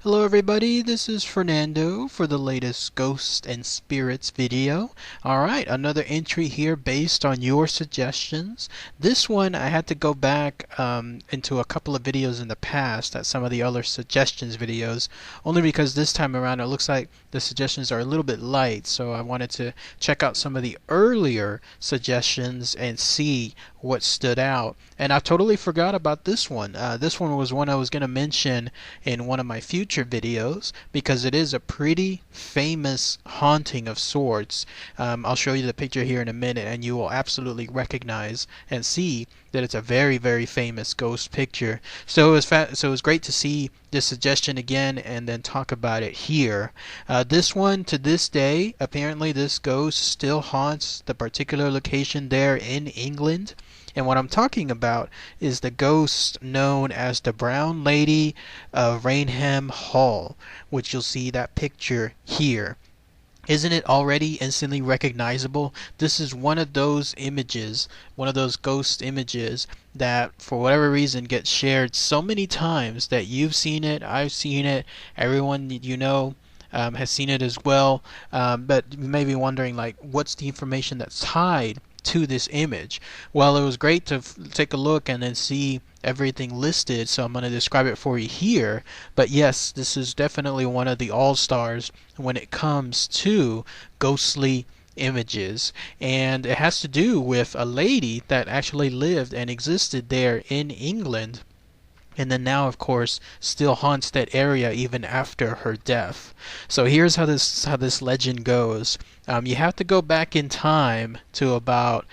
Hello everybody, this is Fernando for the latest Ghosts and Spirits video. Alright, another entry here based on your suggestions. This one I had to go back into a couple of videos in the past at some of the other suggestions videos, only because this time around it looks like the suggestions are a little bit light, so I wanted to check out some of the earlier suggestions and see what stood out. And I totally forgot about this one. This one was one I was going to mention in one of my future videos because it is a pretty famous haunting of sorts. I'll show you the picture here in a minute and you will absolutely recognize and see that it's a very, very famous ghost picture. So it was great to see this suggestion again and then talk about it here. This one, to this day, apparently this ghost still haunts the particular location there in England. And what I'm talking about is the ghost known as the Brown Lady of Raynham Hall, which you'll see that picture here. Isn't it already instantly recognizable? This is one of those images, one of those ghost images that for whatever reason gets shared so many times that you've seen it, I've seen it, everyone you know has seen it as well. But you may be wondering, like, what's the information that's tied to this image? Well, it was great to take a look and then see everything listed, so I'm going to describe it for you here. But yes, this is definitely one of the all-stars when it comes to ghostly images, and it has to do with a lady that actually lived and existed there in England, and then now of course still haunts that area even after her death. So here's how this legend goes. You have to go back in time to about,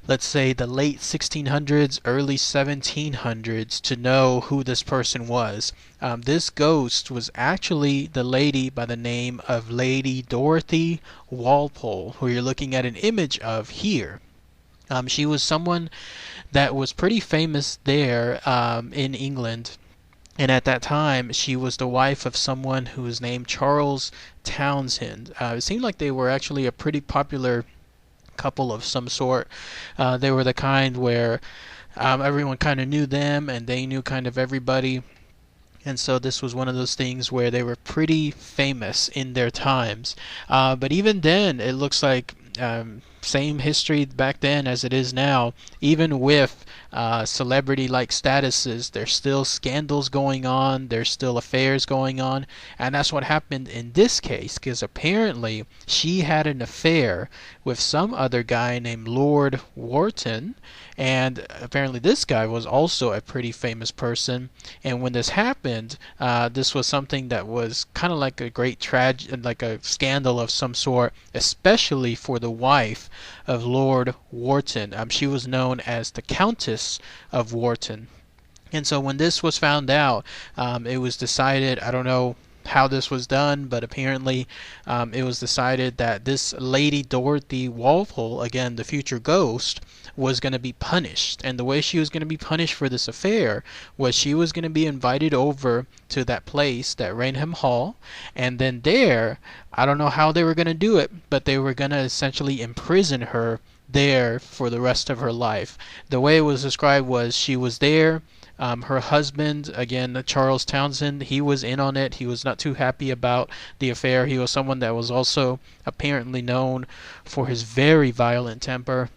let's say, the late 1600s, early 1700s to know who this person was. This ghost was actually the lady by the name of Lady Dorothy Walpole, who you're looking at an image of here. She was someone that was pretty famous there in England. And at that time, she was the wife of someone who was named Charles Townshend. It seemed like they were actually a pretty popular couple of some sort. They were the kind where everyone kind of knew them and they knew kind of everybody. And so this was one of those things where they were pretty famous in their times. But even then, it looks like same history back then as it is now. Even with celebrity-like statuses, there's still scandals going on, there's still affairs going on, and that's what happened in this case, because apparently she had an affair with some other guy named Lord Wharton, and apparently this guy was also a pretty famous person. And when this happened, this was something that was kind of like a great tragedy, like a scandal of some sort, especially for the wife of Lord Wharton. She was known as the Countess of Wharton. And so when this was found out, it was decided, I don't know how this was done, but apparently it was decided that this Lady Dorothy Walpole, again the future ghost, was going to be punished. And the way she was going to be punished for this affair was she was going to be invited over to that place, that Raynham Hall, and then there, I don't know how they were going to do it, but they were going to essentially imprison her there for the rest of her life. The way it was described was she was there. Her husband, again, Charles Townshend, he was in on it. He was not too happy about the affair. He was someone that was also apparently known for his very violent temper.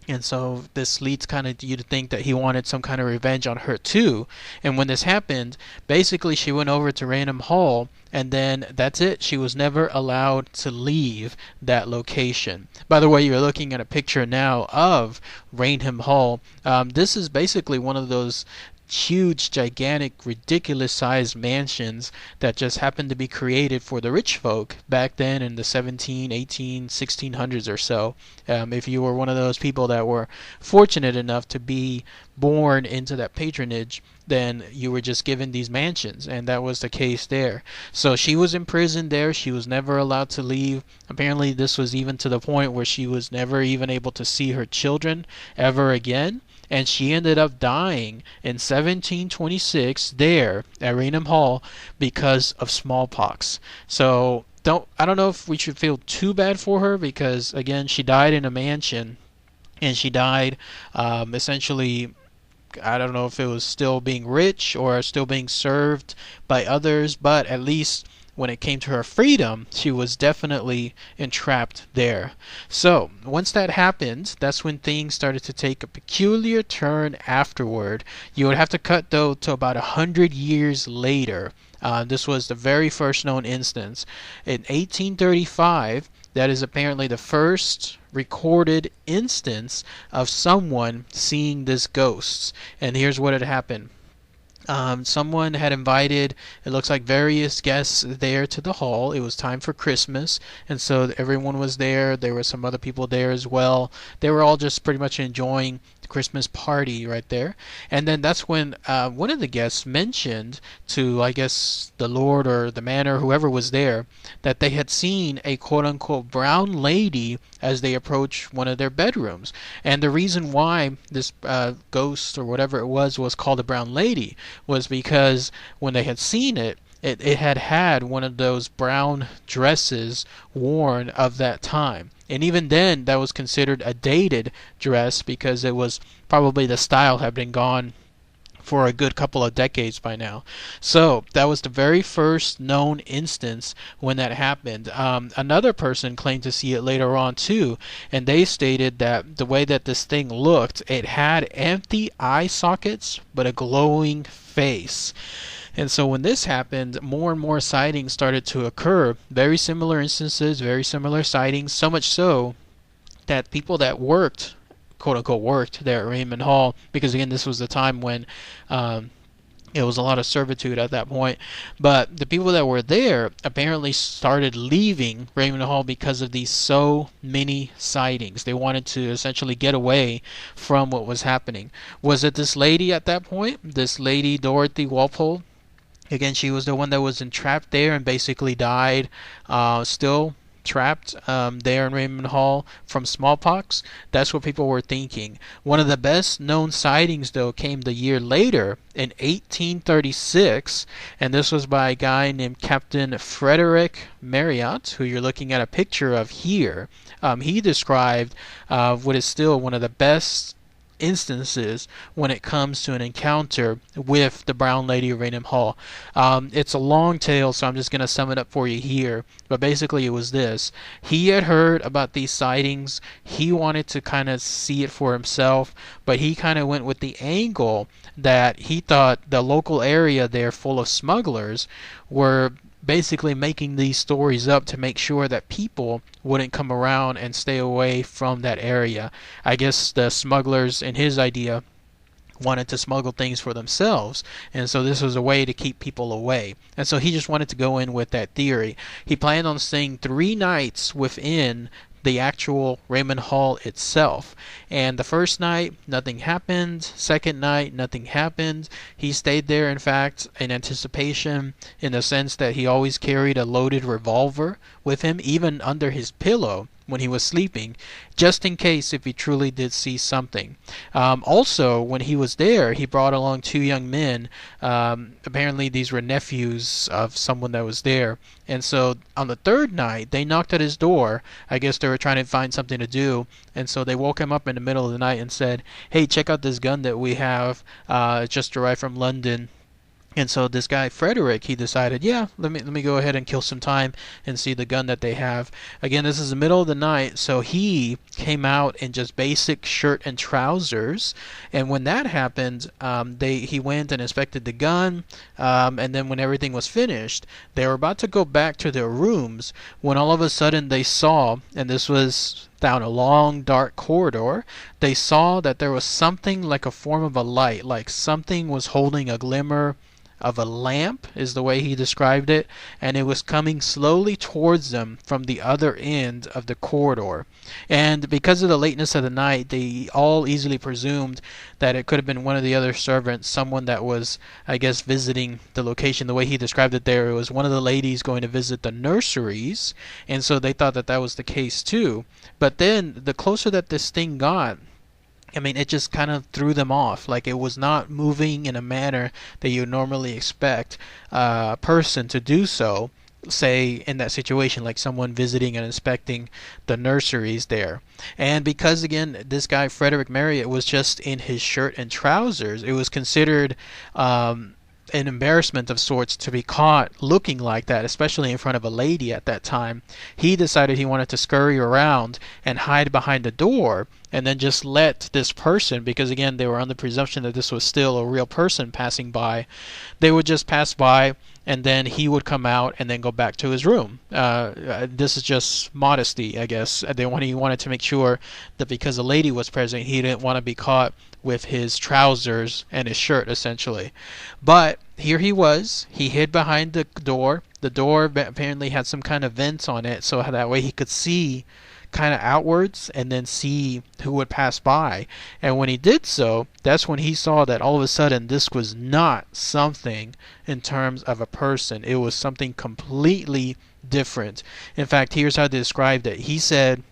And so this leads kind of you to think that he wanted some kind of revenge on her too. And when this happened, basically she went over to Raynham Hall, and then that's it. She was never allowed to leave that location. By the way, you're looking at a picture now of Raynham Hall. This is basically one of those huge, gigantic, ridiculous sized mansions that just happened to be created for the rich folk back then in the 17, 18, 1600s or so. If you were one of those people that were fortunate enough to be born into that patronage, then you were just given these mansions, and that was the case there. So she was imprisoned there. She was never allowed to leave. Apparently this was even to the point where she was never even able to see her children ever again. And she ended up dying in 1726 there at Raynham Hall because of smallpox. So I don't know if we should feel too bad for her, because again, she died in a mansion, and she died essentially I don't know if it was still being rich or still being served by others, but at least when it came to her freedom, she was definitely entrapped there. So, once that happened, that's when things started to take a peculiar turn afterward. You would have to cut, though, to about 100 years later. This was the very first known instance. In 1835, that is apparently the first recorded instance of someone seeing this ghost. And here's what had happened. Someone had invited, it looks like, various guests there to the hall. It was time for Christmas, and so everyone was there. There were some other people there as well. They were all just pretty much enjoying the Christmas party right there. And then that's when one of the guests mentioned to, I guess, the Lord or the man or whoever was there, that they had seen a quote-unquote brown lady as they approached one of their bedrooms. And the reason why this ghost or whatever it was called a brown lady was because when they had seen it, it had one of those brown dresses worn of that time. And even then, that was considered a dated dress because it was probably the style had been gone for a good couple of decades by now. So that was the very first known instance when that happened. Another person claimed to see it later on too, and they stated that the way that this thing looked, it had empty eye sockets but a glowing face. And so when this happened, more and more sightings started to occur. Very similar instances, very similar sightings, so much so that people that worked, quote unquote, worked there at Raynham Hall, because again, this was the time when it was a lot of servitude at that point. But the people that were there apparently started leaving Raynham Hall because of these so many sightings. They wanted to essentially get away from what was happening. Was it this lady at that point? This lady, Dorothy Walpole? Again, she was the one that was entrapped there and basically died, still trapped there in Raynham Hall from smallpox. That's what people were thinking. One of the best known sightings, though, came the year later in 1836, and this was by a guy named Captain Frederick Mary, who you're looking at a picture of here. He described what is still one of the best instances when it comes to an encounter with the Brown Lady of Raynham Hall. It's a long tale, so I'm just going to sum it up for you here. But basically it was this. He had heard about these sightings. He wanted to kind of see it for himself, but he kind of went with the angle that he thought the local area there full of smugglers were basically making these stories up to make sure that people wouldn't come around and stay away from that area. I guess the smugglers, in his idea, wanted to smuggle things for themselves, and so this was a way to keep people away. And so he just wanted to go in with that theory. He planned on staying 3 nights within the actual Raynham Hall itself. And the first night, nothing happened. Second night, nothing happened. He stayed there, in fact, in anticipation, in the sense that he always carried a loaded revolver with him, even under his pillow when he was sleeping, just in case if he truly did see something. Also, when he was there, he brought along 2 young men. Apparently these were nephews of someone that was there. And so on the 3rd night, they knocked at his door. I guess they were trying to find something to do. And so they woke him up in the middle of the night and said, "Hey, check out this gun that we have. It just arrived from London." And so this guy Frederick, he decided, yeah, let me go ahead and kill some time and see the gun that they have. Again, this is the middle of the night, so he came out in just basic shirt and trousers. And when that happened, he went and inspected the gun. And then when everything was finished, they were about to go back to their rooms when all of a sudden they saw, and this was down a long dark corridor, they saw that there was something like a form of a light, like something was holding a glimmer of a lamp, is the way he described it, and it was coming slowly towards them from the other end of the corridor. And because of the lateness of the night, they all easily presumed that it could have been one of the other servants, someone that was, I guess, visiting the location. The way he described it there, it was one of the ladies going to visit the nurseries, and so they thought that that was the case too. But then the closer that this thing got, I mean, it just kind of threw them off. Like, it was not moving in a manner that you would normally expect a person to do so. say in that situation, like someone visiting and inspecting the nurseries there. And because again, this guy Frederick Mary, it was just in his shirt and trousers, it was considered an embarrassment of sorts to be caught looking like that, especially in front of a lady at that time. He decided he wanted to scurry around and hide behind the door and then just let this person, because again they were on the presumption that this was still a real person passing by, they would just pass by and then he would come out and then go back to his room. This is just modesty, I guess. He wanted to make sure that because a lady was present, he didn't want to be caught with his trousers and his shirt, essentially. But here he was. He hid behind the door. The door apparently had some kind of vents on it, so that way he could see kind of outwards and then see who would pass by. And when he did so, that's when he saw that all of a sudden this was not something in terms of a person. It was something completely different. In fact, here's how they described it. He said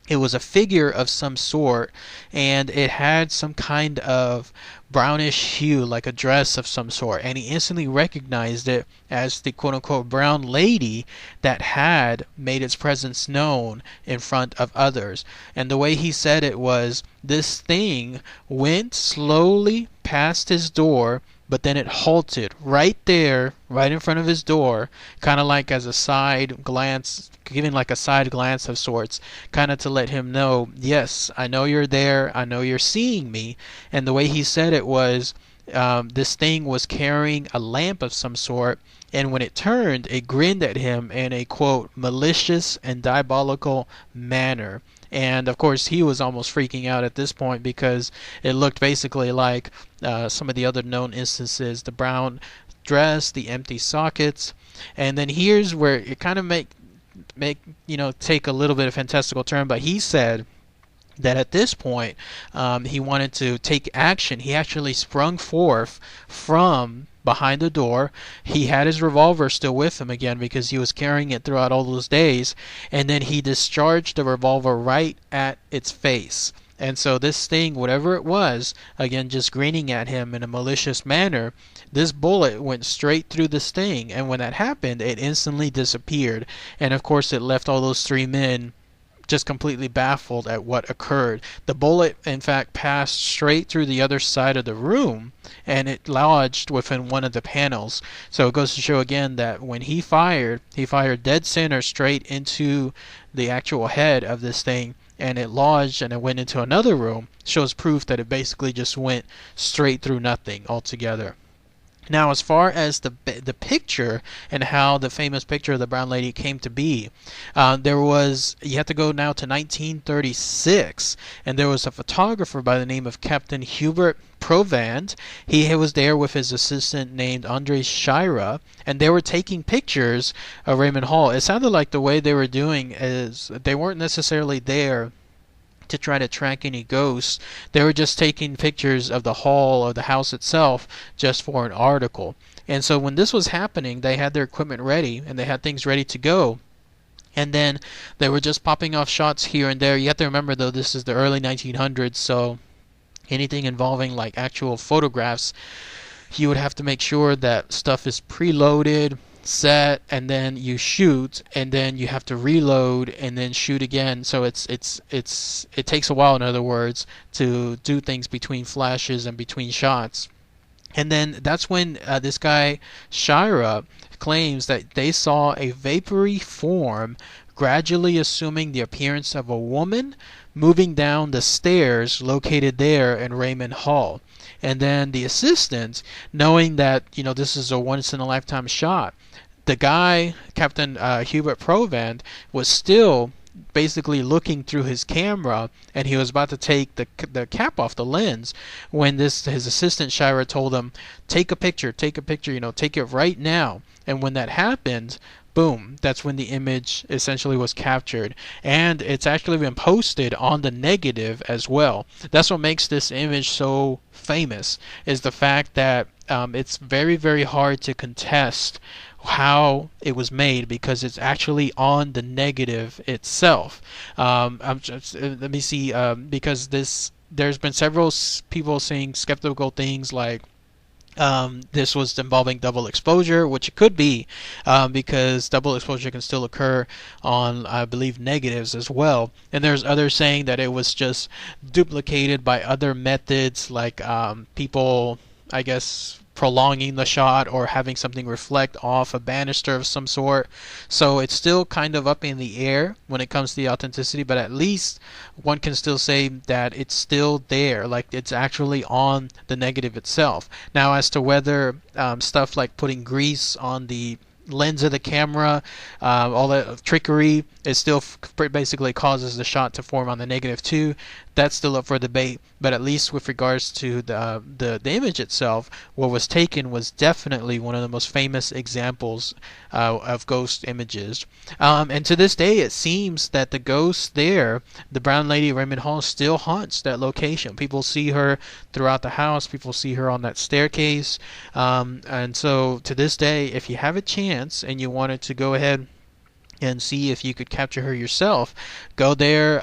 it was a figure of some sort, and it had some kind of brownish hue, like a dress of some sort, and he instantly recognized it as the quote-unquote brown lady that had made its presence known in front of others. And the way he said it was, this thing went slowly past his door, but then it halted right there, right in front of his door, kind of like as a side glance, giving like a side glance of sorts, kind of to let him know, yes, I know you're there, I know you're seeing me. And the way he said it was, this thing was carrying a lamp of some sort, and when it turned, it grinned at him in a quote malicious and diabolical manner. And of course he was almost freaking out at this point, because it looked basically like some of the other known instances, the brown dress, the empty sockets. And then here's where it kind of take a little bit of fantastical turn. But he said that at this point he wanted to take action. He actually sprung forth from behind the door. He had his revolver still with him again, because he was carrying it throughout all those days, and then he discharged the revolver right at its face. And so this thing, whatever it was, again just grinning at him in a malicious manner, this bullet went straight through this thing, and when that happened, it instantly disappeared. And of course it left all those three men just completely baffled at what occurred. The bullet, in fact, passed straight through the other side of the room, and it lodged within one of the panels. So it goes to show again that when he fired dead center straight into the actual head of this thing, and it lodged and it went into another room. Shows proof that it basically just went straight through nothing altogether. Now, as far as the picture and how the famous picture of the brown lady came to be, you have to go now to 1936, and there was a photographer by the name of Captain Hubert Provand. He was there with his assistant named Andre Shira, and they were taking pictures of Raynham Hall. It sounded like the way they were doing is they weren't necessarily there to try to track any ghosts. They were just taking pictures of the hall or the house itself just for an article. And so when this was happening, they had their equipment ready and they had things ready to go. And then they were just popping off shots here and there. You have to remember, though, this is the early 1900s, so anything involving like actual photographs, you would have to make sure that stuff is preloaded, set, and then you shoot, and then you have to reload and then shoot again. So it takes a while, in other words, to do things between flashes and between shots. And then that's when this guy Shira claims that they saw a vapory form gradually assuming the appearance of a woman moving down the stairs located there in Raynham Hall. And then the assistant, knowing that this is a once in a lifetime shot, the guy, Captain Hubert Provand, was still basically looking through his camera, and he was about to take the cap off the lens when his assistant Shira told him, take a picture, take it right now. And when that happened, boom, that's when the image essentially was captured, and it's actually been posted on the negative as well. That's what makes this image so famous, is the fact that it's very, very hard to contest how it was made, because it's actually on the negative itself. Let me see, because there's been several people saying skeptical things like, This was involving double exposure, which it could be, because double exposure can still occur on, I believe, negatives as well. And there's others saying that it was just duplicated by other methods, like people, I guess, prolonging the shot or having something reflect off a banister of some sort. So it's still kind of up in the air when it comes to the authenticity, but at least one can still say that it's still there, like it's actually on the negative itself. Now, as to whether stuff like putting grease on the lens of the camera, all that trickery, it still basically causes the shot to form on the negative too. That's still up for debate, but at least with regards to the image itself, what was taken was definitely one of the most famous examples of ghost images. And to this day, it seems that the ghost there, the brown lady of Raynham Hall, still haunts that location. People see her throughout the house. People see her on that staircase. And so to this day, if you have a chance and you wanted to go ahead and see if you could capture her yourself, go there.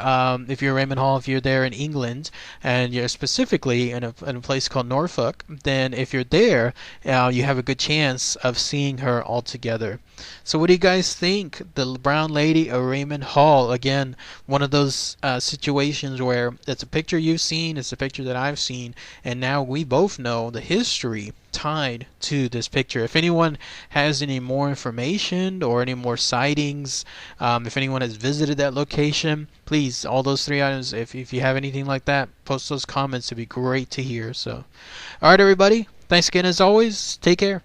If you're Raynham Hall, if you're there in England, and you're specifically in a place called Norfolk, then if you're there, you have a good chance of seeing her altogether. So what do you guys think? The Brown Lady of Raynham Hall, again, one of those situations where it's a picture you've seen, it's a picture that I've seen, and now we both know the history tied to this picture. If anyone has any more information or any more sightings, if anyone has visited that location, please, all those three items, if you have anything like that, post those comments. It'd be great to hear. So, all right, everybody, thanks again as always. Take care.